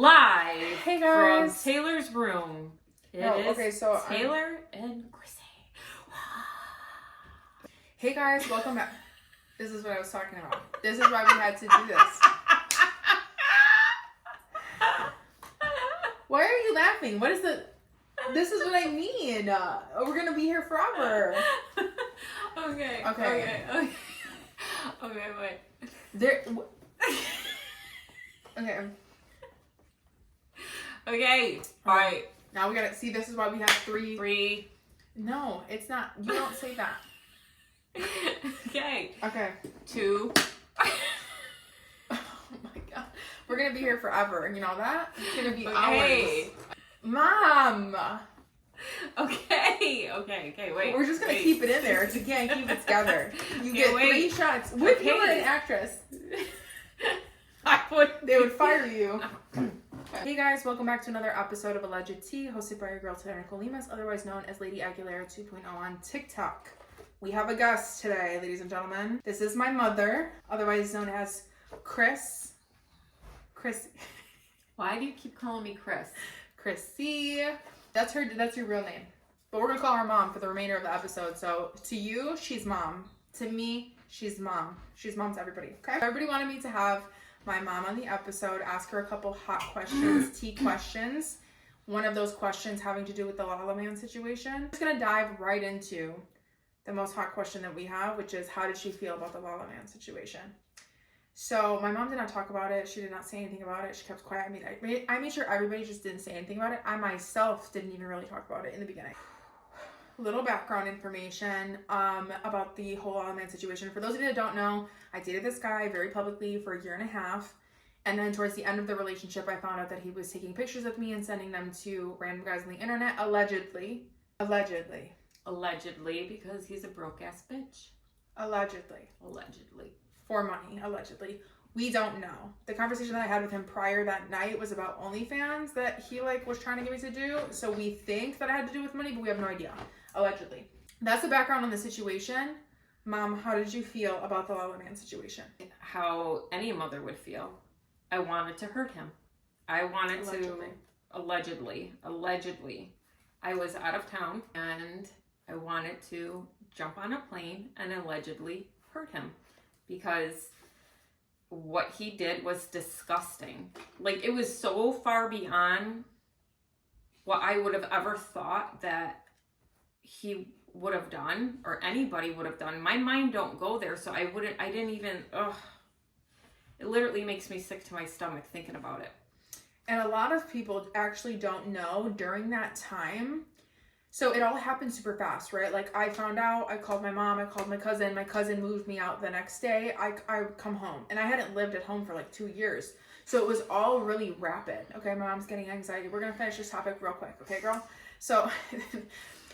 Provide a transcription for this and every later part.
Live Hey guys. from Taylor's room. So Taylor and Chrissy. Hey guys, welcome back. This is what I was talking about. This is why we had to do this. Why are you laughing? This is what I mean. We're gonna be here forever. Okay, wait. Okay. All right. Now we gotta see. This is why we have three. Three. No, it's not. You don't say that. Okay. Two. Oh my god. We're gonna be here forever. You know that? It's gonna be hours. Mom. Okay, wait. We're just gonna keep it in there. If you can't keep it together, you get 3 shots. What if you were an actress? They would fire you. Hey guys, welcome back to another episode of Alleged Tea, hosted by your girl Taylor-Nicole, otherwise known as Lady Aguilera 2.0 on TikTok. We have a guest today, ladies and gentlemen. This is my mother, otherwise known as Chris. Why do you keep calling me Chris? Chrissy. That's your real name. But we're gonna call her mom for the remainder of the episode. So to you, she's mom. To me, she's mom. She's mom to everybody. Okay? Everybody wanted me to have my mom on the episode, ask her a couple hot questions, tea questions. One of those questions having to do with the Lala Man situation. I'm just gonna dive right into the most hot question that we have, which is how did she feel about the Lala Man situation? So my mom did not talk about it. She did not say anything about it. She kept quiet. I made sure everybody just didn't say anything about it. I myself didn't even really talk about it in the beginning. Little background information about the whole Lala Man situation. For those of you that don't know, I dated this guy very publicly for 1.5 years. And then towards the end of the relationship, I found out that he was taking pictures of me and sending them to random guys on the internet, allegedly. Allegedly, because he's a broke ass bitch. Allegedly. For money, allegedly. We don't know. The conversation that I had with him prior that night was about OnlyFans that he was trying to get me to do. So we think that it had to do with money, but we have no idea. Allegedly. That's the background on the situation. Mom, how did you feel about the Lala Man situation? How any mother would feel. I wanted to hurt him. I wanted to... Allegedly. I was out of town and I wanted to jump on a plane and allegedly hurt him. Because what he did was disgusting. It was so far beyond what I would have ever thought that he would have done or anybody would have done. My mind don't go there, so I didn't even, it literally makes me sick to my stomach thinking about it. And a lot of people actually don't know during that time. So it all happened super fast, right? I found out, I called my mom, I called my cousin moved me out the next day, I come home. And I hadn't lived at home for 2 years. So it was all really rapid. Okay, my mom's getting anxiety. We're gonna finish this topic real quick, okay, girl? So,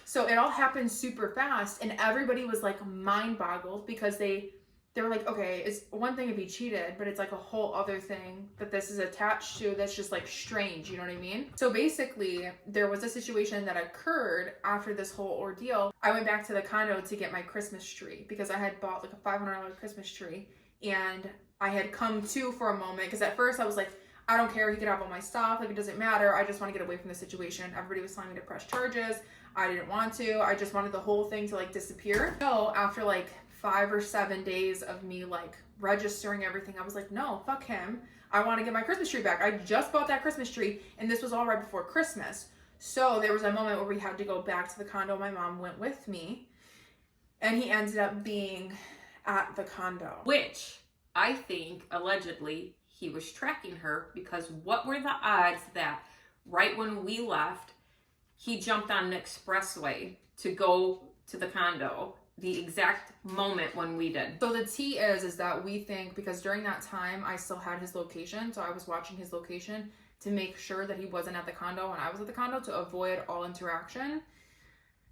so it all happened super fast and everybody was mind boggled because they were okay, it's one thing if he cheated, but it's a whole other thing that this is attached to that's just strange, you know what I mean? So basically, there was a situation that occurred after this whole ordeal. I went back to the condo to get my Christmas tree because I had bought a $500 Christmas tree and I had come to for a moment because at first I was I don't care, he could have all my stuff, it doesn't matter, I just want to get away from the situation. Everybody was telling me to press charges. I didn't want to. I just wanted the whole thing to disappear. So after 5 or 7 days of me registering everything, I was no, fuck him. I want to get my Christmas tree back. I just bought that Christmas tree and this was all right before Christmas. So there was a moment where we had to go back to the condo. My mom went with me and he ended up being at the condo. Which I think allegedly he was tracking her because what were the odds that right when we left, he jumped on an expressway to go to the condo the exact moment when we did. So the tea is that we think, because during that time I still had his location, so I was watching his location to make sure that he wasn't at the condo when I was at the condo to avoid all interaction.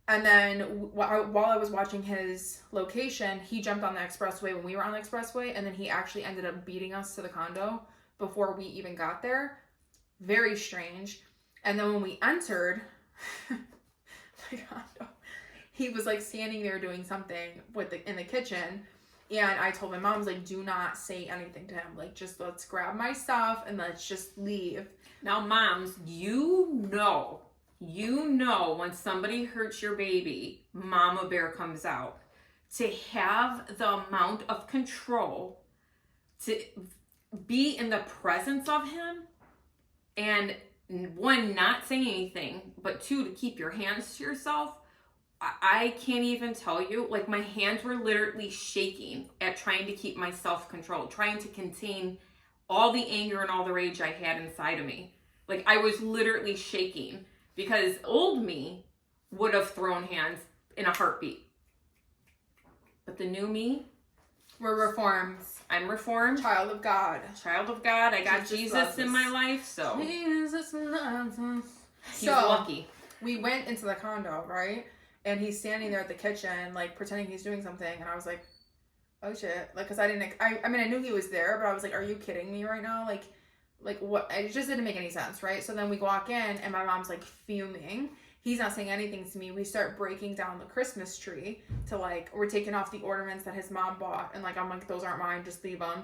And then while I was watching his location, he jumped on the expressway when we were on the expressway, and then he actually ended up beating us to the condo before we even got there. Very strange. And then when we entered the condo, he was standing there doing something in the kitchen, And I told my mom, I was like, do not say anything to him. Like, just let's grab my stuff and let's just leave. Now, moms, you know when somebody hurts your baby, Mama Bear comes out. To have the amount of control, to be in the presence of him, and one, not say anything, but two, to keep your hands to yourself. I can't even tell you, like, my hands were literally shaking at trying to keep my self-control, trying to contain all the anger and all the rage I had inside of me. Like, I was literally shaking because old me would have thrown hands in a heartbeat. But the new me, we're reformed. I'm reformed. Child of God. Child of God. I got Jesus in my life, so. Jesus loves us. He's lucky. We went into the condo, right? And he's standing there at the kitchen, like, pretending he's doing something. And I was like, oh, shit. Like, because I mean, I knew he was there, but I was like, are you kidding me right now? Like what? It just didn't make any sense, right? So then we walk in, and my mom's, like, fuming. He's not saying anything to me. We start breaking down the Christmas tree to, like, we're taking off the ornaments that his mom bought. And, like, I'm like, those aren't mine. Just leave them.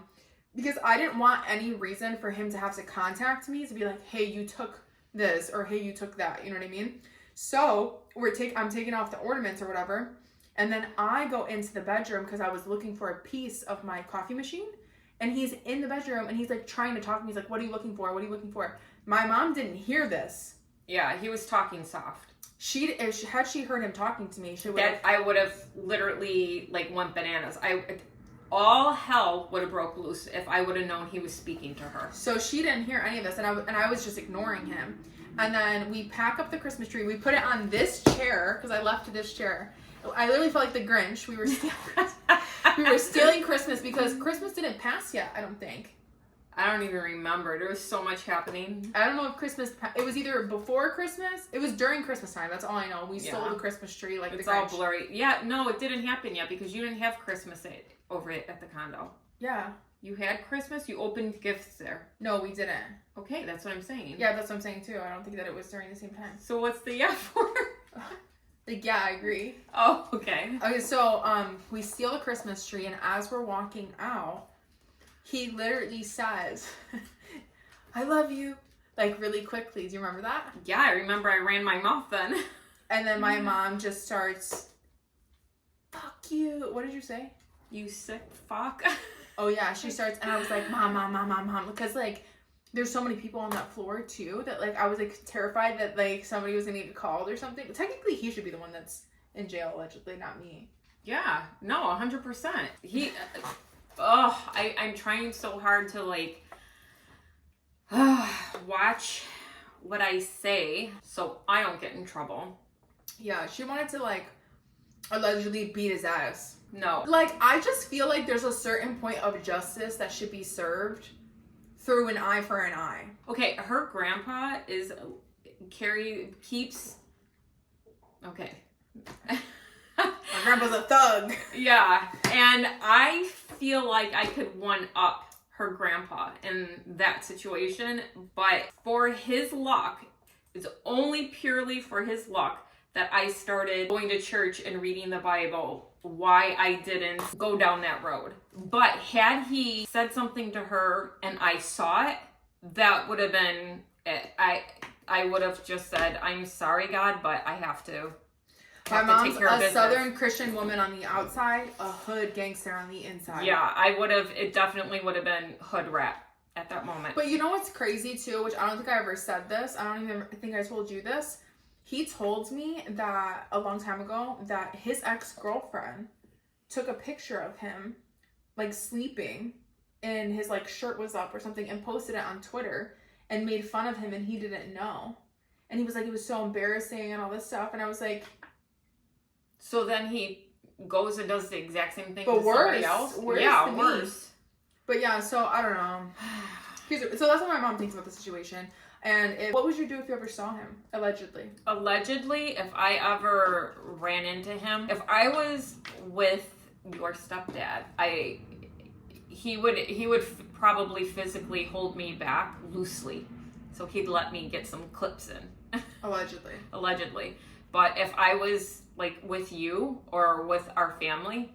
Because I didn't want any reason for him to have to contact me to be like, hey, you took this, or hey, you took that. You know what I mean? So I'm taking off the ornaments or whatever. And then I go into the bedroom because I was looking for a piece of my coffee machine. And he's in the bedroom and he's, like, trying to talk to me. He's like, what are you looking for? What are you looking for? My mom didn't hear this. Yeah, he was talking soft. Had she heard him talking to me, she would have... I would have literally, like, went bananas. All hell would have broke loose if I would have known he was speaking to her. So she didn't hear any of this, and I was just ignoring him. And then we pack up the Christmas tree. We put it on this chair, because I left this chair. I literally felt like the Grinch. We were stealing Christmas because Christmas didn't pass yet, I don't think. I don't even remember. There was so much happening. I don't know if Christmas... It was either before Christmas. It was during Christmas time. That's all I know. We stole the Christmas tree like it's the Grinch. It's all blurry. Yeah, no, it didn't happen yet because you didn't have Christmas over it at the condo. Yeah. You had Christmas? You opened gifts there. No, we didn't. Okay, that's what I'm saying. Yeah, that's what I'm saying too. I don't think that it was during the same time. So what's the yeah for? Like, yeah, I agree. Oh, okay. Okay, so we steal the Christmas tree, and as we're walking out, he literally says, I love you, like, really quickly. Do you remember that? Yeah, I remember I ran my mouth then. And then my mom just starts, fuck you. What did you say? You sick fuck. Oh, yeah, she starts, and I was like, mom. Because, like, there's so many people on that floor, too, that, like, I was, like, terrified that, like, somebody was going to get called or something. But technically, he should be the one that's in jail, allegedly, not me. Yeah, no, 100%. I'm trying so hard to, like, watch what I say so I don't get in trouble. Yeah, she wanted to, like, allegedly beat his ass. No. Like, I just feel like there's a certain point of justice that should be served through an eye for an eye. Okay, her grandpa keeps... Okay. My grandpa's a thug. Yeah, and I feel like I could one-up her grandpa in that situation, but for his luck, it's only purely for his luck that I started going to church and reading the Bible, why I didn't go down that road. But had he said something to her and I saw it, that would have been it. I would have just said, I'm sorry, God, but I have to. My mom's a Southern Christian woman on the outside, a hood gangster on the inside. Yeah, it definitely would have been hood rat at that moment. But you know what's crazy too, which I don't think I ever said this, I don't even think I told you this. He told me that a long time ago that his ex-girlfriend took a picture of him, like, sleeping, and his, like, shirt was up or something, and posted it on Twitter and made fun of him, and he didn't know. And he was like, it was so embarrassing and all this stuff. And I was like... So then he goes and does the exact same thing but to somebody else? Yeah, worse. But yeah, so I don't know. So that's what my mom thinks about the situation. And what would you do if you ever saw him? Allegedly. Allegedly, if I ever ran into him, if I was with your stepdad, he would probably physically hold me back loosely. So he'd let me get some clips in. Allegedly. Allegedly. But if I was, like, with you or with our family,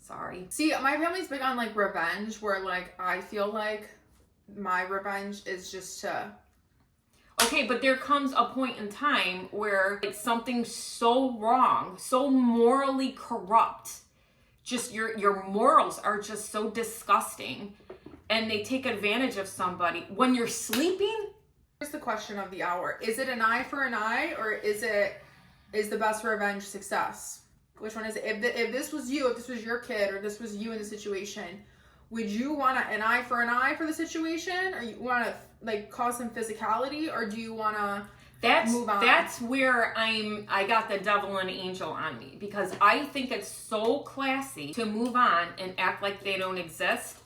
Sorry. See, my family's big on like revenge, where like I feel like my revenge is just to. Okay, but there comes a point in time where it's something so wrong, so morally corrupt. Just your morals are just so disgusting, and they take advantage of somebody when you're sleeping. Here's the question of the hour: is it an eye for an eye, or is the best revenge success? Which one is it? If this was you, if this was your kid, or this was you in the situation, would you want an eye for the situation, or you want to like cause some physicality, or do you want to move on? That's where I got the devil and angel on me, because I think it's so classy to move on and act like they don't exist,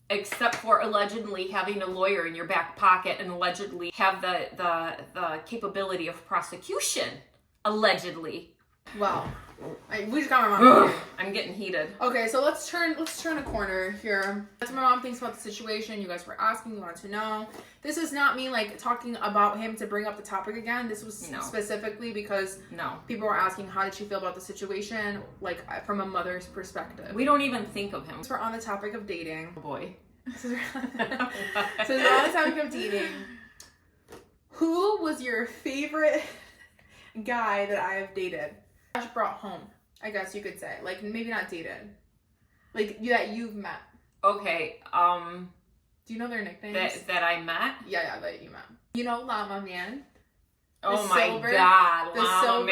except for allegedly having a lawyer in your back pocket and allegedly have the capability of prosecution. Allegedly. Wow. We just got my mom. I'm getting heated. Okay, so let's turn a corner here. That's what my mom thinks about the situation. You guys were asking, you wanted to know. This is not me like talking about him to bring up the topic again. This was specifically because people were asking how did she feel about the situation, like from a mother's perspective. We don't even think of him. So we're on the topic of dating. Oh boy. So we're on the topic of dating. Who was your favorite guy that I have dated? Brought home, I guess you could say. Like, maybe not dated. Like, that you've met. Okay, do you know their nicknames? That I met? Yeah, that you met. You know Llama Man? Oh my god, Llama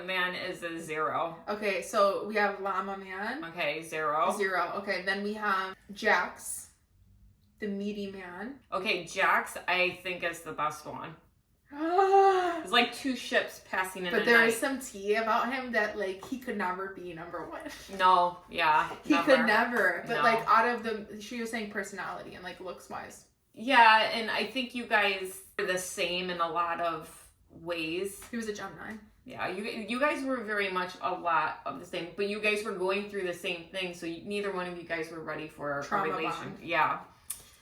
Man is a 0. Okay, so we have Llama Man. Okay, 0. 0. Okay, then we have Jax, the meaty man. Okay, Jax, I think is the best one. It's like 2 ships passing in but the there night. is some tea about him that like he could never be number 1. No, yeah, he could never. But no. like out of she was saying personality and like looks wise. Yeah, and I think you guys are the same in a lot of ways. He was a Gemini. Yeah, you guys were very much a lot of the same, but you guys were going through the same thing, so neither one of you guys were ready for a relation. Bond. Yeah.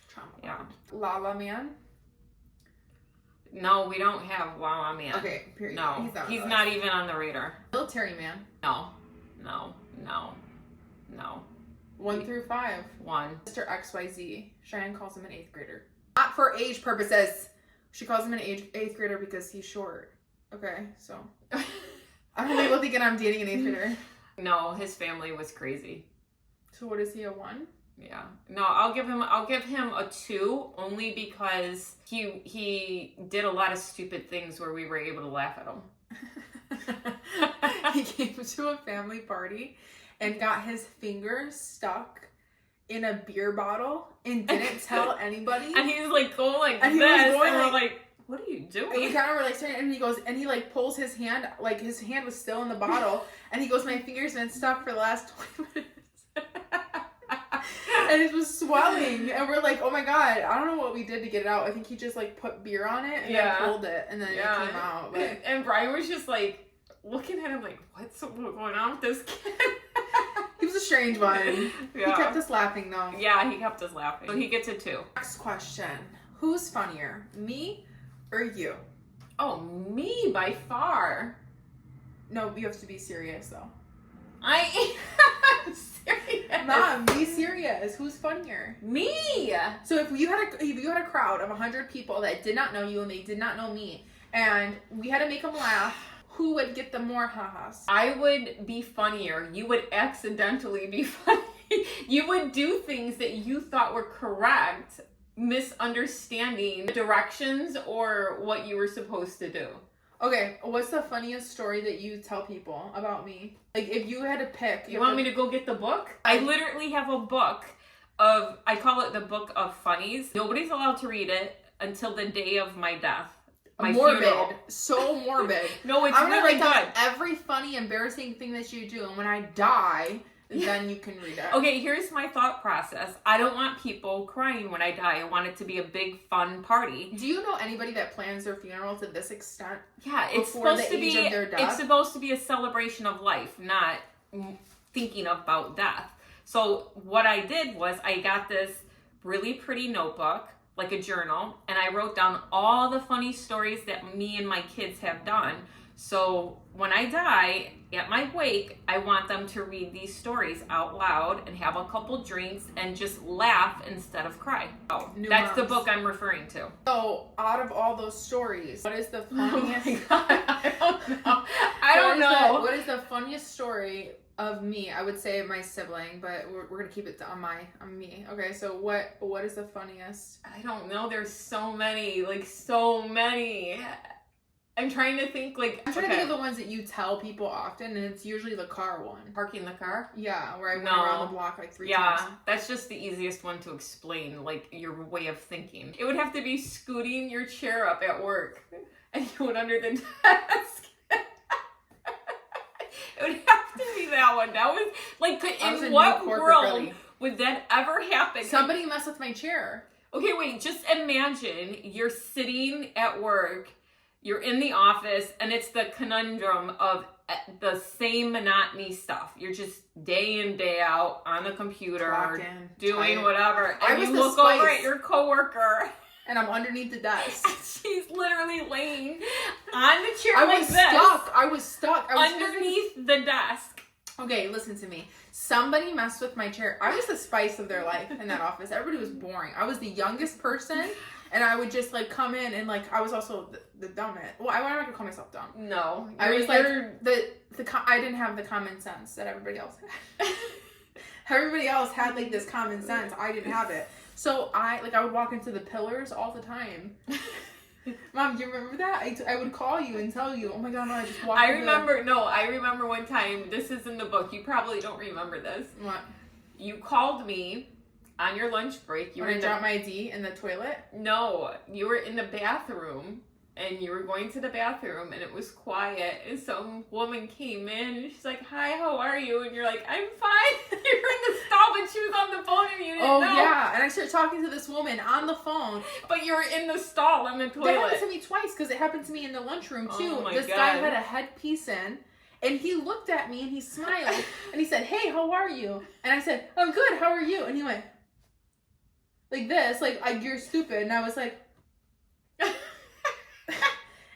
Trauma yeah. bond. Lala Man. No, we don't have Lala Man. Okay, period. No, he's not even on the radar. Military Man. No. 1 through 5. 1. Mr. XYZ. Cheyenne calls him an 8th grader. Not for age purposes. She calls him an 8th grader because he's short. Okay, so. I don't people thinking I'm dating an 8th grader. No, his family was crazy. So what is he, a 1? Yeah. No, I'll give him a 2 only because he did a lot of stupid things where we were able to laugh at him. He came to a family party and got his finger stuck in a beer bottle and didn't tell anybody. And he's like going like and this, and we're like, what are you doing? And we kind of were like staring, and he goes, and he like pulls his hand, like his hand was still in the bottle, and he goes, my finger's been stuck for the last 20 minutes. And it was swelling, and we're like, oh my god, I don't know what we did to get it out. I think he just like put beer on it and then pulled it, and then it came out. But... And Brian was just like looking at him like, what's going on with this kid? He was a strange one. Yeah. He kept us laughing though. Yeah, he kept us laughing. So he gets a 2. Next question. Who's funnier, me or you? Oh, me by far. No, you have to be serious though. I'm serious. Mom, be serious. Who's funnier? Me. So if you had a crowd of 100 people that did not know you and they did not know me, and we had to make them laugh, who would get the more ha-has? I would be funnier. You would accidentally be funny. You would do things that you thought were correct, misunderstanding directions or what you were supposed to do. Okay, what's the funniest story that you tell people about me? Like, if you had to pick... You want me to go get the book? I literally have a book I call it the Book of Funnies. Nobody's allowed to read it until the day of my death. My morbid. funeral. So morbid. No, it's really good. Down every funny, embarrassing thing that you do, and when I die... then you can read it. Okay, here's my thought process. I don't want people crying when I die. I want it to be a big, fun party. Do you know anybody that plans their funeral to this extent? Yeah, it's supposed to be. It's supposed to be a celebration of life, not thinking about death. So what I did was I got this really pretty notebook, like a journal, and I wrote down all the funny stories that me and my kids have done. So when I die, at my wake, I want them to read these stories out loud and have a couple drinks and just laugh instead of cry. Oh, that's the book I'm referring to. So out of all those stories, what is the funniest? Oh my God, I don't know. What is the funniest story of me? I would say my sibling, but we're gonna keep it on me. Okay, so what is the funniest? I don't know. There's so many, like so many. I'm trying to think, like... I'm trying to think of the ones that you tell people often, and it's usually the car one. Parking the car? Yeah, where I went around the block like 3 times. Yeah, that's just the easiest one to explain, like, your way of thinking. It would have to be scooting your chair up at work, and you went under the desk. It would have to be that one. That was, like, in what world would that ever happen? Somebody messed with my chair. Okay, wait, just imagine you're sitting at work... You're in the office, and it's the conundrum of the same monotony stuff. You're just day in, day out on the computer, doing whatever. And you look over at your coworker. And I'm underneath the desk. She's literally laying on the chair I was stuck. Underneath the desk. Okay, listen to me. Somebody messed with my chair. I was the spice of their life in that office. Everybody was boring. I was the youngest person. And I would just like come in and like I was also the dumbest. Well, I'm not gonna call myself dumb. No, I was like I didn't have the common sense that everybody else had. Everybody else had like this common sense. I didn't have it. So I would walk into the pillars all the time. Mom, do you remember that? I would call you and tell you, oh my God, no, I just walked. I remember one time. This is in the book. You probably don't remember this. What? You called me. On your lunch break, when I dropped my ID in the toilet? No, you were in the bathroom, and you were going to the bathroom, and it was quiet, and some woman came in, and she's like, hi, how are you? And you're like, I'm fine. You're in the stall, but she was on the phone, and you didn't know. Oh, yeah, and I started talking to this woman on the phone. But you were in the stall in the toilet. That happened to me twice, because it happened to me in the lunchroom, too. Oh my this God. guy had a headpiece in. And he looked at me, and he smiled, and he said, hey, how are you? And I said, I'm good, how are you? And he went... like this, like, you're stupid. And I was like... and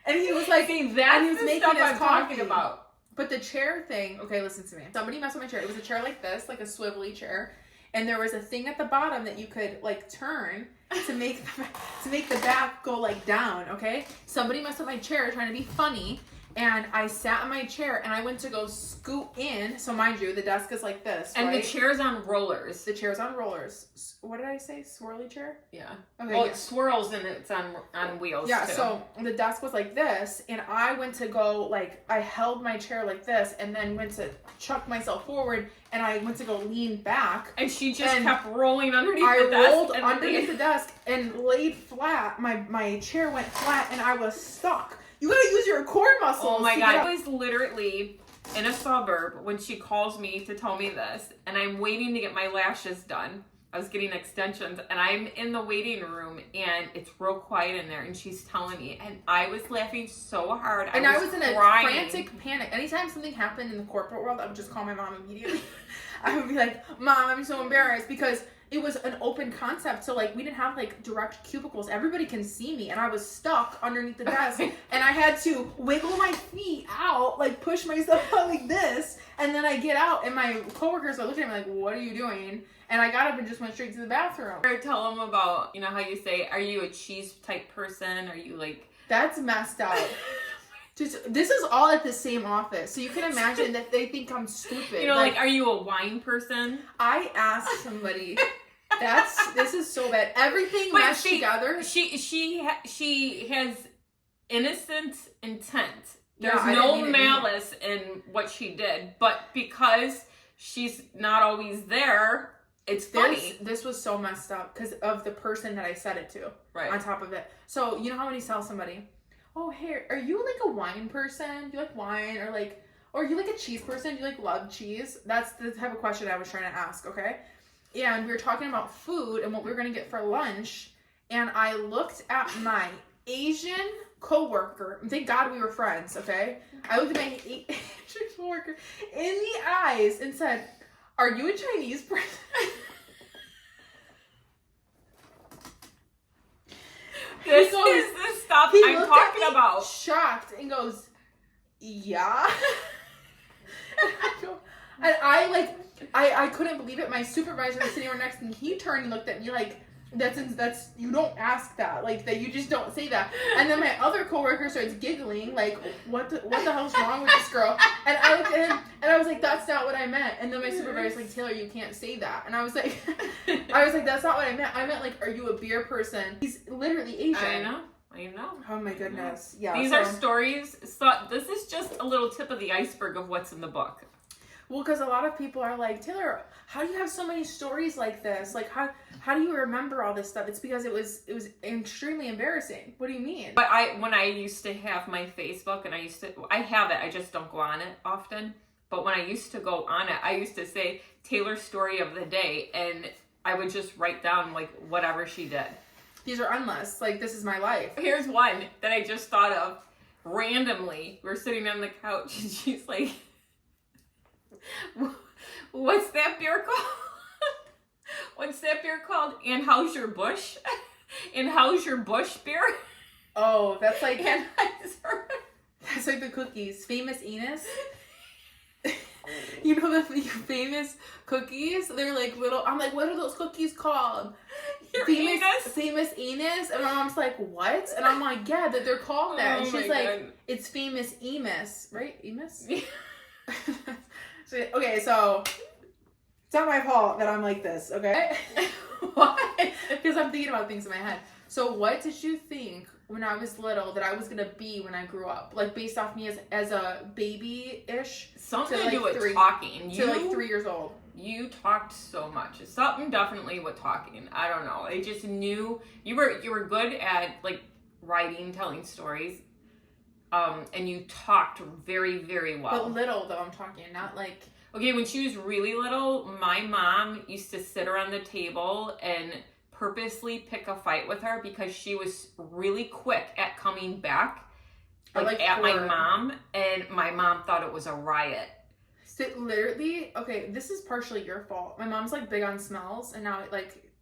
he was like... See, that's he was the making stuff his I'm talking about. But the chair thing... Okay, listen to me. Somebody messed with my chair. It was a chair like this, like a swivelly chair. And there was a thing at the bottom that you could, like, turn to make the back go, like, down, okay? Somebody messed with my chair trying to be funny. And I sat in my chair, and I went to go scoot in. So, mind you, the desk is like this, and right? the chair's on rollers. The chair's on rollers. What did I say? Swirly chair? Yeah. Okay, well, yeah. It swirls, and it's on wheels, yeah, too. So the desk was like this, and I went to go, like, I held my chair like this, and then went to chuck myself forward, and I went to go lean back. And she just kept rolling underneath the desk. I rolled underneath the desk and laid flat. My chair went flat, and I was stuck. You gotta use your core muscles. Oh my God. I was literally in a suburb when she calls me to tell me this, and I'm waiting to get my lashes done. I was getting extensions, and I'm in the waiting room, and it's real quiet in there, and she's telling me, and I was laughing so hard. I was in crying. A frantic panic. Anytime something happened in the corporate world, I would just call my mom immediately. I would be like, Mom, I'm so embarrassed, because it was an open concept. So, like, we didn't have, like, direct cubicles. Everybody can see me. And I was stuck underneath the desk. And I had to wiggle my feet out, like, push myself out like this. And then I get out. And my coworkers are looking at me like, what are you doing? And I got up and just went straight to the bathroom. Or tell them about, you know, how you say, are you a cheese type person? Are you, like... That's messed up. This is all at the same office. So you can imagine that they think I'm stupid. You know, like, are you a wine person? I asked somebody... This is so bad. Everything meshed together. She has innocent intent. There's Yeah, no malice in what she did, but because she's not always there, it's funny. This was so messed up because of the person that I said it to. Right. On top of it. So you know how when you tell somebody, oh, hey, are you like a wine person? Do you like wine? Or are you like a cheese person? Do you like love cheese? That's the type of question I was trying to ask, okay? And we were talking about food and what we were going to get for lunch. And I looked at my Asian coworker. Thank God we were friends, okay? I looked at my Asian coworker in the eyes and said, are you a Chinese person? This is the stuff I'm talking about. Shocked and goes, yeah. And I couldn't believe it. My supervisor was sitting right next to me. He turned and looked at me like, that's you don't ask that, like that you just don't say that. And then my other coworker starts giggling like, what the hell's wrong with this girl? And I looked at him and I was like, that's not what I meant. And then my supervisor's like, Taylor, you can't say that. And I was like, that's not what I meant. I meant like, are you a beer person? He's literally Asian. I know. Oh my goodness. Yeah. These are stories. So this is just a little tip of the iceberg of what's in the book. Well, because a lot of people are like, Taylor, how do you have so many stories like this? Like, how do you remember all this stuff? It's because it was extremely embarrassing. What do you mean? But when I used to have my Facebook, and I have it, I just don't go on it often. But when I used to go on it, I used to say Taylor's story of the day, and I would just write down like whatever she did. These are endless. Like, this is my life. Here's one that I just thought of randomly. We're sitting on the couch, and she's like, what's that beer called? What's that beer called? And how's your bush? And how's your bush beer? Oh, that's like And that's like the cookies. Famous Enos. You know the famous cookies? They're like little. I'm like, what are those cookies called? Famous Enos. And my mom's like, what? And I'm like, yeah, that they're called that. And she's like, God. It's Famous Emus, right? Emus. Okay, so it's not my fault that I'm like this, okay? Why? Because I'm thinking about things in my head. So what did you think when I was little that I was going to be when I grew up? Like, based off me as a baby-ish? Something to do with talking. To like 3 years old. You talked so much. Something definitely with talking. I don't know. I just knew you were good at like writing, telling stories. And you talked very, very well. But little, though, I'm talking, not like... Okay, when she was really little, my mom used to sit her on the table and purposely pick a fight with her because she was really quick at coming back at my mom, and my mom thought it was a riot. So literally, okay, this is partially your fault. My mom's like big on smells, and now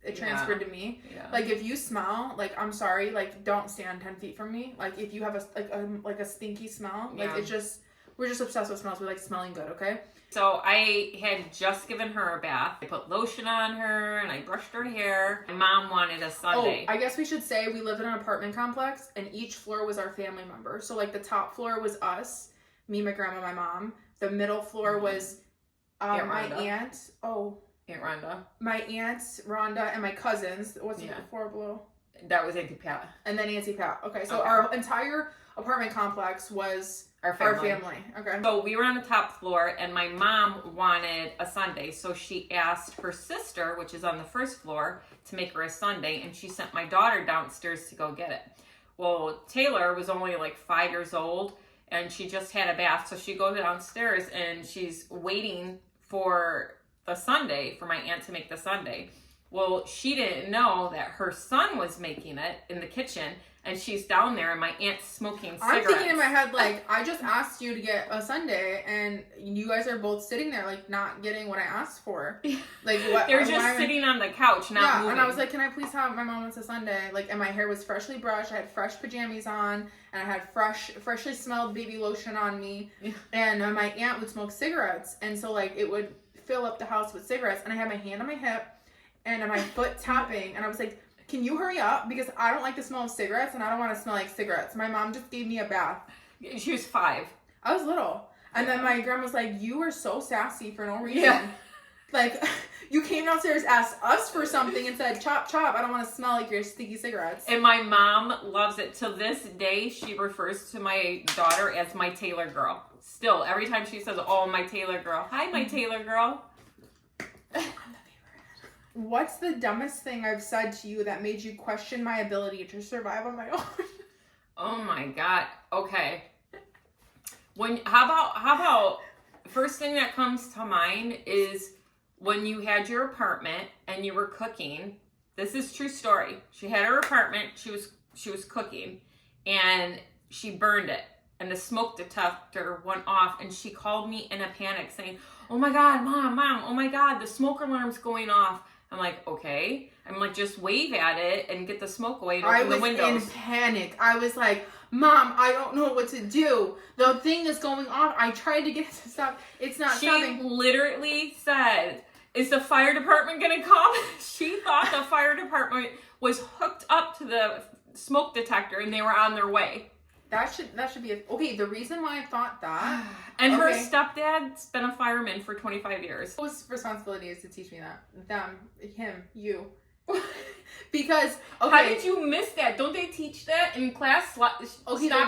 it transferred to me. Yeah. Like, if you smell, like, I'm sorry, like, don't stand 10 feet from me. Like, if you have a stinky smell, like, it's just, we're just obsessed with smells. We like smelling good, okay? So I had just given her a bath. I put lotion on her and I brushed her hair. My mom wanted a sundae. Oh, I guess we should say we lived in an apartment complex, and each floor was our family member. So like the top floor was us, me, my grandma, my mom. The middle floor was my aunt. Oh. Aunt Rhonda. My aunt Rhonda and my cousins. What's the floor below? That was Auntie Pat. And then Auntie Pat. Okay, so our entire apartment complex was our family. Okay. So we were on the top floor, and my mom wanted a sundae, so she asked her sister, which is on the first floor, to make her a sundae, and she sent my daughter downstairs to go get it. Well, Taylor was only like 5 years old, and she just had a bath, so she goes downstairs, and she's waiting for the sundae, for my aunt to make the sundae. Well, she didn't know that her son was making it in the kitchen, and she's down there, and my aunt's smoking cigarettes. I'm thinking in my head, like, I just asked you to get a sundae, and you guys are both sitting there, like, not getting what I asked for. Like, what? They're just sitting on the couch, not moving. And I was like, can I please have, my mom wants a sundae? Like, and my hair was freshly brushed, I had fresh pajamas on, and I had freshly smelled baby lotion on me, and my aunt would smoke cigarettes, and so, like, it would fill up the house with cigarettes, and I had my hand on my hip, and my foot tapping, and I was like, can you hurry up? Because I don't like the smell of cigarettes, and I don't want to smell like cigarettes. My mom just gave me a bath. She was 5. I was little. And then my grandma was like, you were so sassy for no reason. Yeah. Like, you came downstairs, asked us for something, and said, chop, chop, I don't want to smell like your sticky cigarettes. And my mom loves it. To this day, she refers to my daughter as my Taylor girl. Still, every time she says, oh, my Taylor girl. Hi, my Taylor girl. What's the dumbest thing I've said to you that made you question my ability to survive on my own? Oh my God. Okay. How about first thing that comes to mind is when you had your apartment and you were cooking. This is true story. She had her apartment, she was cooking, and she burned it. And the smoke detector went off, and she called me in a panic saying, oh my God, Mom, oh my God, the smoke alarm's going off. I'm like, okay. I'm like, just wave at it and get the smoke away and open the windows. I was in panic. I was like, Mom, I don't know what to do. The thing is going off. I tried to get it to stop. It's not stopping. She literally said, is the fire department gonna come? She thought the fire department was hooked up to the smoke detector and they were on their way. That should be okay. The reason why I thought that, and her stepdad's been a fireman for 25 years. Whose responsibility is to teach me that? Them, him, you. Because how did you miss that? Don't they teach that in class? Stop,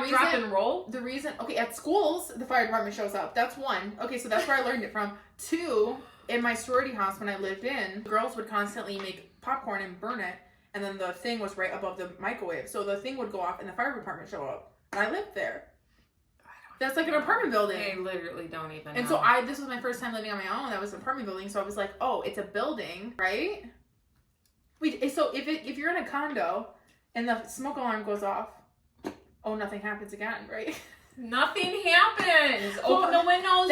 drop, and roll. The reason, at schools the fire department shows up. That's one. Okay, so that's where I learned it from. Two, in my sorority house when I lived in, girls would constantly make popcorn and burn it, and then the thing was right above the microwave, so the thing would go off and the fire department show up. And I lived there. That's like an apartment building. I literally don't even know. And so this was my first time living on my own. That was an apartment building. So I was like, oh, it's a building, right? So if you're in a condo and the smoke alarm goes off, oh, nothing happens again, right? Nothing happens. Open the windows.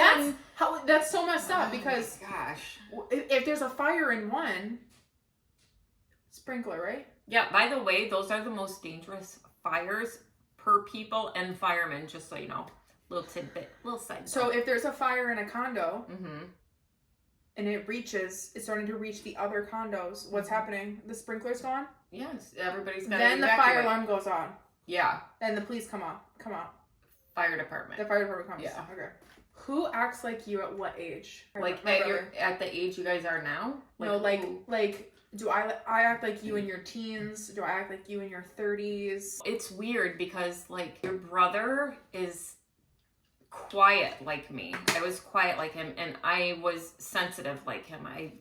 That's so messed up because gosh, if there's a fire in one, sprinkler, right? Yeah. By the way, those are the most dangerous fires per people and firemen, just so you know. Little tidbit, little side. So if there's a fire in a condo, and it's starting to reach the other condos, what's happening? The sprinkler's gone? Yes, everybody's got. Then the fire alarm goes on. Yeah. Then the police come out. Fire department. The fire department comes. Yeah. Okay. Who acts like you at what age? Like at the age you guys are now? Do I act like you in your teens? Do I act like you in your 30s? It's weird because like your brother is quiet like me. I was quiet like him, and I was sensitive like him. I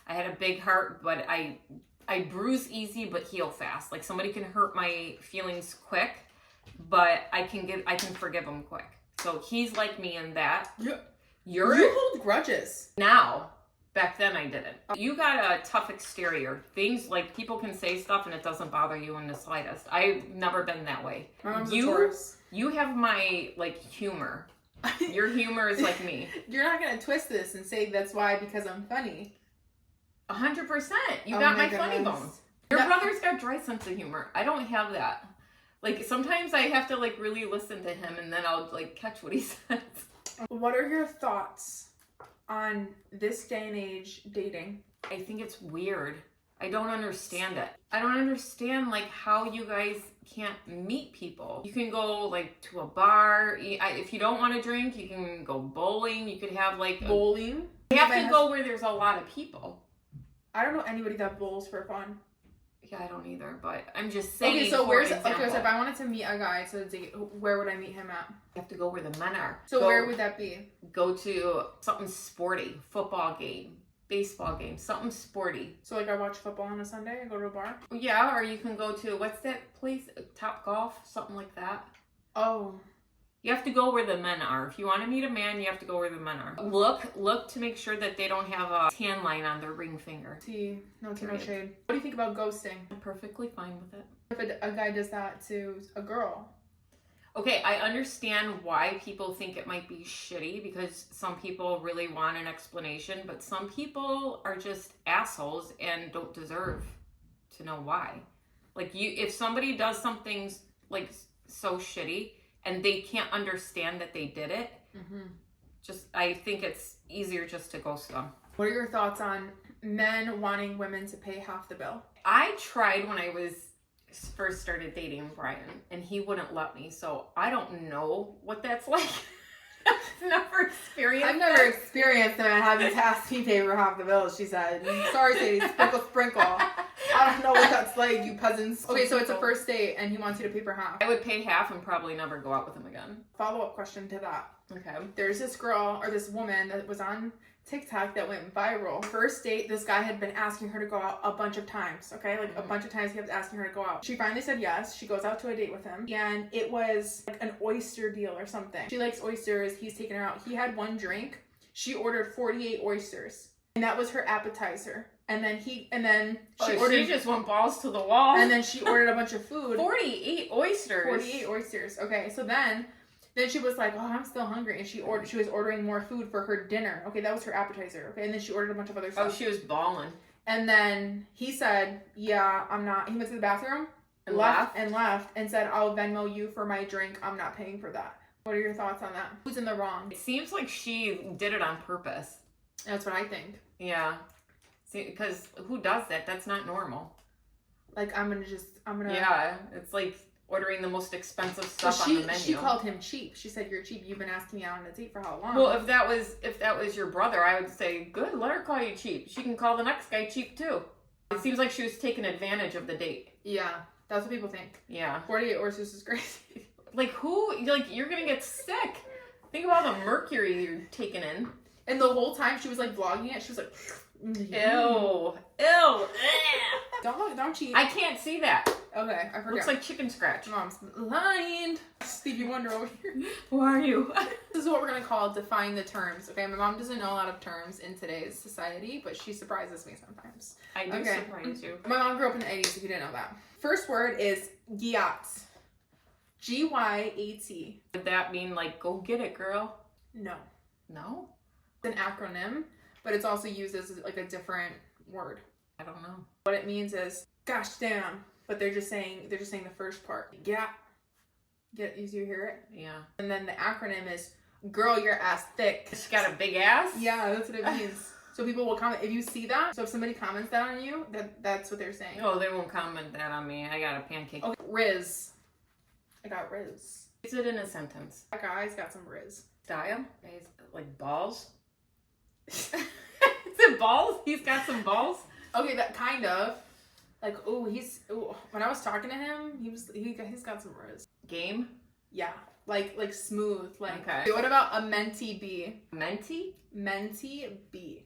had a big heart, but I bruise easy but heal fast. Like somebody can hurt my feelings quick, but I can forgive them quick. So he's like me in that. You hold grudges now. Back then I didn't. You got a tough exterior. Things like people can say stuff and it doesn't bother you in the slightest. I've never been that way. My mom's a Taurus. You have my humor. Your humor is like me. You're not gonna twist this and say that's why because I'm funny. 100%. You got my funny bones. Your brother's got dry sense of humor. I don't have that. Like sometimes I have to really listen to him and then I'll catch what he says. What are your thoughts on this day and age dating? I think it's weird. I don't understand it. I don't understand how you guys can't meet people. You can go to a bar. If you don't want to drink, you can go bowling. You could have bowling. You have to go where there's a lot of people. I don't know anybody that bowls for fun. Yeah, I don't either, but I'm just saying. Okay, so so if I wanted to meet a guy to date, where would I meet him at? You have to go where the men are. So where would that be? Go to something sporty, football game, baseball game, something sporty. So I watch football on a Sunday and go to a bar? Yeah, or you can go to, what's that place? Top Golf, something like that. Oh. You have to go where the men are. If you want to meet a man, you have to go where the men are. Look to make sure that they don't have a tan line on their ring finger. No shade. What do you think about ghosting? I'm perfectly fine with it. If a guy does that to a girl? Okay, I understand why people think it might be shitty because some people really want an explanation, but some people are just assholes and don't deserve to know why. If somebody does something so shitty and they can't understand that they did it, I think it's easier just to ghost them. What are your thoughts on men wanting women to pay half the bill? I tried when I first started dating Brian, and he wouldn't let me, so I don't know what that's like. I've never experienced him having to ask me pay for half the bill, she said. Sorry, Sadie, sprinkle. I don't know what that's like, you peasants. Okay, so it's a first date, and he wants you to pay for half. I would pay half and probably never go out with him again. Follow-up question to that. Okay. There's this girl, or this woman that was on TikTok that went viral. First date, this guy had been asking her to go out a bunch of times, okay? A bunch of times he kept asking her to go out. She finally said yes. She goes out to a date with him, and it was an oyster deal or something. She likes oysters. He's taking her out. He had one drink. She ordered 48 oysters, and that was her appetizer. And then she just went balls to the wall. And then she ordered a bunch of food. 48 oysters. 48 oysters. Okay, so then she was like, oh, I'm still hungry. And she was ordering more food for her dinner. Okay, that was her appetizer. Okay, and then she ordered a bunch of other stuff. Oh, she was bawling. And then he said, yeah, I'm not. He went to the bathroom. left and said, I'll Venmo you for my drink. I'm not paying for that. What are your thoughts on that? Who's in the wrong? It seems like she did it on purpose. That's what I think. Yeah. See, because who does that? That's not normal. Like, I'm gonna. Yeah, it's like ordering the most expensive stuff on the menu. She called him cheap. She said, "You're cheap. You've been asking me out on a date for how long?" Well, if that was your brother, I would say, good, let her call you cheap. She can call the next guy cheap too. It seems like she was taking advantage of the date. Yeah, that's what people think. Yeah. 48 horses is crazy. Like, you're gonna get sick. Think of all the mercury you're taking in. And the whole time she was like vlogging it, she was like, ew. Don't cheat. I can't see that. Okay, I forgot. Looks like chicken scratch. Mom's blind. Stevie Wonder over here. Who are you? This is what we're gonna call define the terms. Okay, my mom doesn't know a lot of terms in today's society, but she surprises me sometimes. I do surprise you. My mom grew up in the 80s, if you didn't know that. First word is gyat. G-Y-A-T. Would that mean like, go get it, girl? No. No? It's an acronym, but it's also used as like a different word. I don't know. What it means is, gosh damn, but they're just saying the first part. Yeah. Get easy to hear it? Yeah. And then the acronym is, girl, your ass thick. She got a big ass? Yeah, that's what it means. So people will comment, if you see that, so if somebody comments that on you, that's what they're saying. Oh, they won't comment that on me. I got a pancake. Okay, Riz. I got Riz. Is it in a sentence? That guy's got some Riz. Style? Like balls? Is it balls? He's got some balls? Okay, that kind of. Like, when I was talking to him, he's got some Riz. Game? Yeah. Like smooth. Like, okay. What about a mentee B? Mentee? Mentee B.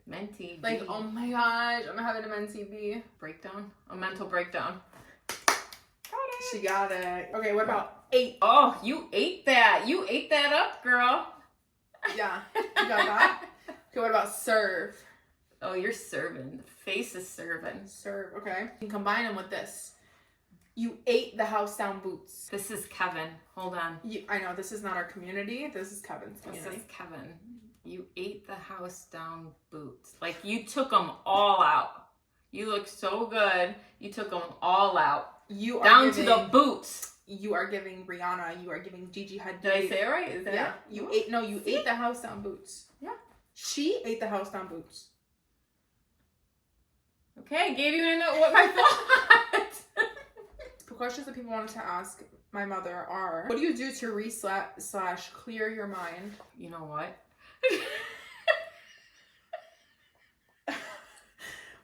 Mentee B. Like, oh my gosh, I'm having a mentee B. Breakdown? A mental breakdown. She got it. Okay, what about 8? Oh, you ate that. You ate that up, girl. Yeah, you got that. Okay, what about serve? Oh, you're serving. The face is serving. Serve, okay. You can combine them with this. You ate the house down boots. This is Kevin. Hold on. I know, this is not our community. This is Kevin's community. This is Kevin. You ate the house down boots. Like, you took them all out. You look so good. You took them all out. You are down to the boots. You are giving Rihanna. You are giving Gigi Hadid. Did I say it right? Is that yeah? it? You ate. No, you ate the house down boots. Yeah. She ate the house down boots. Okay, gave you what my thought. The questions that people wanted to ask my mother are: what do you do to /clear your mind? You know what?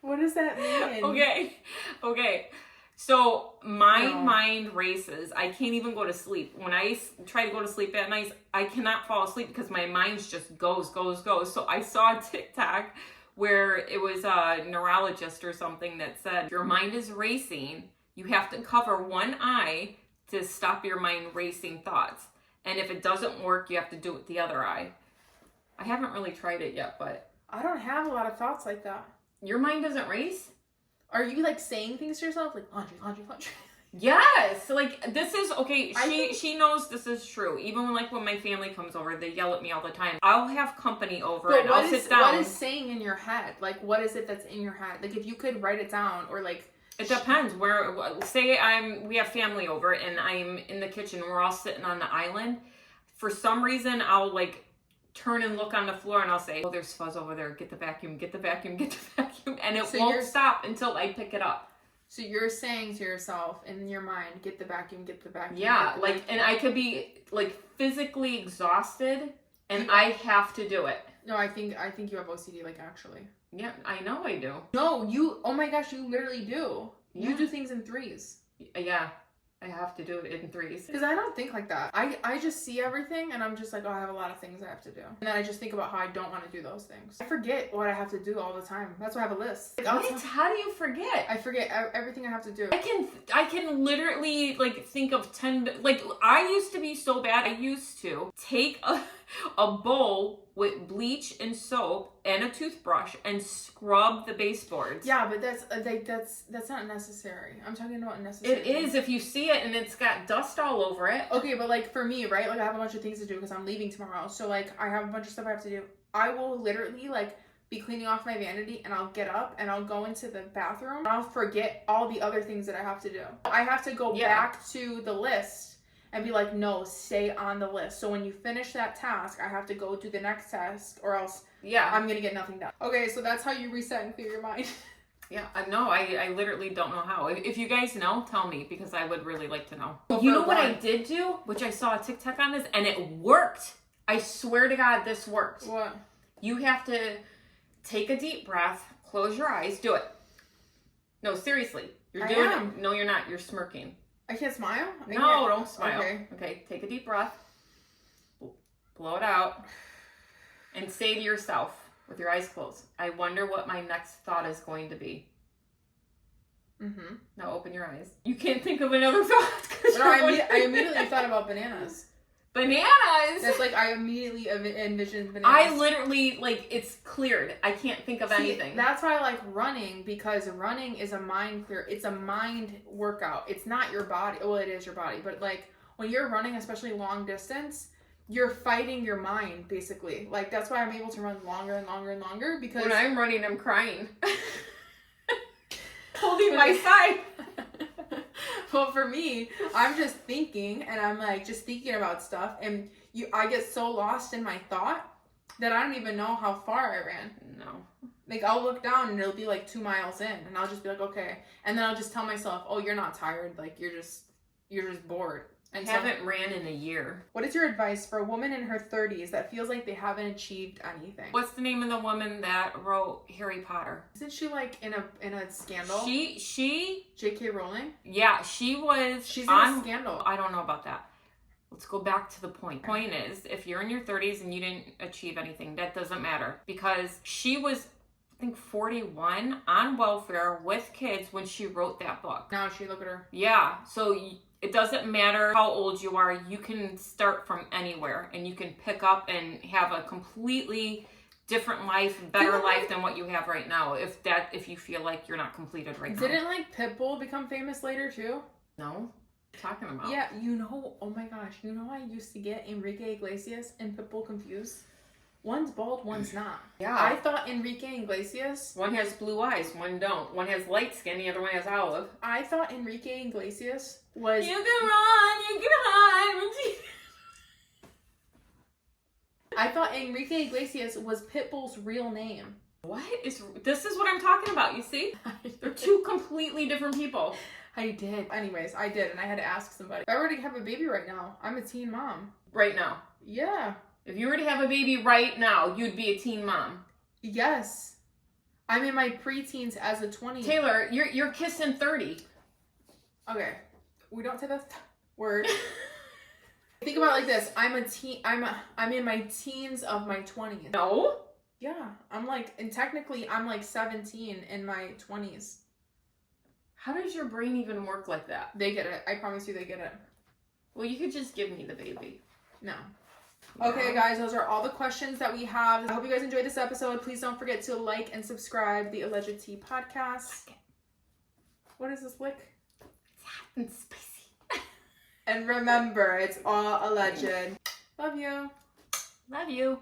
What does that mean? Okay. So my mind races. I can't even go to sleep. When I try to go to sleep at night, I cannot fall asleep because my mind just goes. So I saw a TikTok where it was a neurologist or something that said, your mind is racing. You have to cover one eye to stop your mind racing thoughts. And if it doesn't work, you have to do it with the other eye. I haven't really tried it yet, but I don't have a lot of thoughts like that. Your mind doesn't race? Are you like saying things to yourself? Like laundry. Yes. Like, this is, okay, she knows this is true. Even when my family comes over, they yell at me all the time. I'll have company over and I'll sit down. What is saying in your head? Like, what is it that's in your head? Like, if you could write it down or like... It depends. Say we have family over and I'm in the kitchen. We're all sitting on the island. For some reason, I'll like turn and look on the floor and I'll say, oh, there's fuzz over there. Get the vacuum. And it won't stop until I pick it up. So you're saying to yourself in your mind, get the vacuum. Yeah, and I could be like physically exhausted and I have to do it. No, I think you have OCD, like, actually. Yeah, I know I do. No, oh my gosh, you literally do. Yeah. You do things in threes. Yeah, I have to do it in threes. Because I don't think like that. I just see everything and I'm just like, oh, I have a lot of things I have to do. And then I just think about how I don't want to do those things. I forget what I have to do all the time. That's why I have a list. Like, what? How do you forget? I forget everything I have to do. I can literally like think of 10, like I used to be so bad. I used to take a bowl with bleach and soap and a toothbrush and scrub the baseboards. Yeah, but that's not necessary. I'm talking about necessary. It is if you see it and it's got dust all over it. Okay, but like for me, right? Like I have a bunch of things to do because I'm leaving tomorrow. So like I have a bunch of stuff I have to do. I will literally like be cleaning off my vanity, and I'll get up and I'll go into the bathroom and I'll forget all the other things that I have to do. I have to go back to the list and be like, no, stay on the list. So when you finish that task, I have to go do the next task, or else I'm gonna get nothing done. Okay, so that's how you reset and clear your mind. Yeah, no, I literally don't know how. If you guys know, tell me, because I would really like to know. So you know what I did do, which I saw a TikTok on this, and it worked. I swear to God, this worked. What? You have to take a deep breath, close your eyes, do it. No, seriously. You're doing it. No, you're not. You're smirking. I can't smile? No, don't smile. Okay, take a deep breath. Blow it out. And say to yourself, with your eyes closed, I wonder what my next thought is going to be. Mm-hmm. Now open your eyes. You can't think of another thought. No, I immediately thought about bananas. Bananas? That's like, I immediately envisioned bananas. I literally, like, it's cleared. I can't think of anything. That's why I like running, because running is a mind clear. It's a mind workout. It's not your body. Well, it is your body. But, like, when you're running, especially long distance, you're fighting your mind, basically. Like, that's why I'm able to run longer and longer and longer, because... When I'm running, I'm crying. Holding my side. Well, for me, I'm just thinking, and I'm like just thinking about stuff, and I get so lost in my thought that I don't even know how far I ran. No. Like, I'll look down and it'll be like 2 miles in, and I'll just be like, okay. And then I'll just tell myself, oh, you're not tired. Like, you're just bored. I haven't ran in a year. What is your advice for a woman in her 30s that feels like they haven't achieved anything? What's the name of the woman that wrote Harry Potter? Isn't she like in a scandal? She J.K. Rowling? Yeah, she was. She's in a scandal. I don't know about that. Let's go back to the point. Point is, if you're in your 30s and you didn't achieve anything, that doesn't matter, because she was, I think, 41 on welfare with kids when she wrote that book. Now she, look at her. Yeah, so it doesn't matter how old you are. You can start from anywhere, and you can pick up and have a completely different life, better life than what you have right now. If you feel like you're not completed right now. Didn't like Pitbull become famous later too? No, what are you talking about? Yeah, you know. Oh my gosh, you know I used to get Enrique Iglesias and Pitbull confused. One's bald, one's not. Yeah. I thought Enrique Iglesias... One has blue eyes, one don't. One has light skin, the other one has olive. I thought Enrique Iglesias was... You can run, you can hide. I thought Enrique Iglesias was Pitbull's real name. This is what I'm talking about, you see? They're two completely different people. I did. Anyways, I did, and I had to ask somebody. If I were to have a baby right now, I'm a teen mom. Right now? Yeah. If you were to have a baby right now, you'd be a teen mom. Yes. I'm in my preteens as a 20. Taylor, you're kissing 30. Okay. We don't say that word. Think about it like this. I'm a teen. I'm in my teens of my 20s. No? Yeah. And technically I'm like 17 in my 20s. How does your brain even work like that? They get it. I promise you they get it. Well, you could just give me the baby. No. Okay, guys, those are all the questions that we have. I hope you guys enjoyed this episode. Please don't forget to like and subscribe the Alleged Tea Podcast. What is this lick? It's hot and spicy. And remember, it's all alleged. Love you. Love you.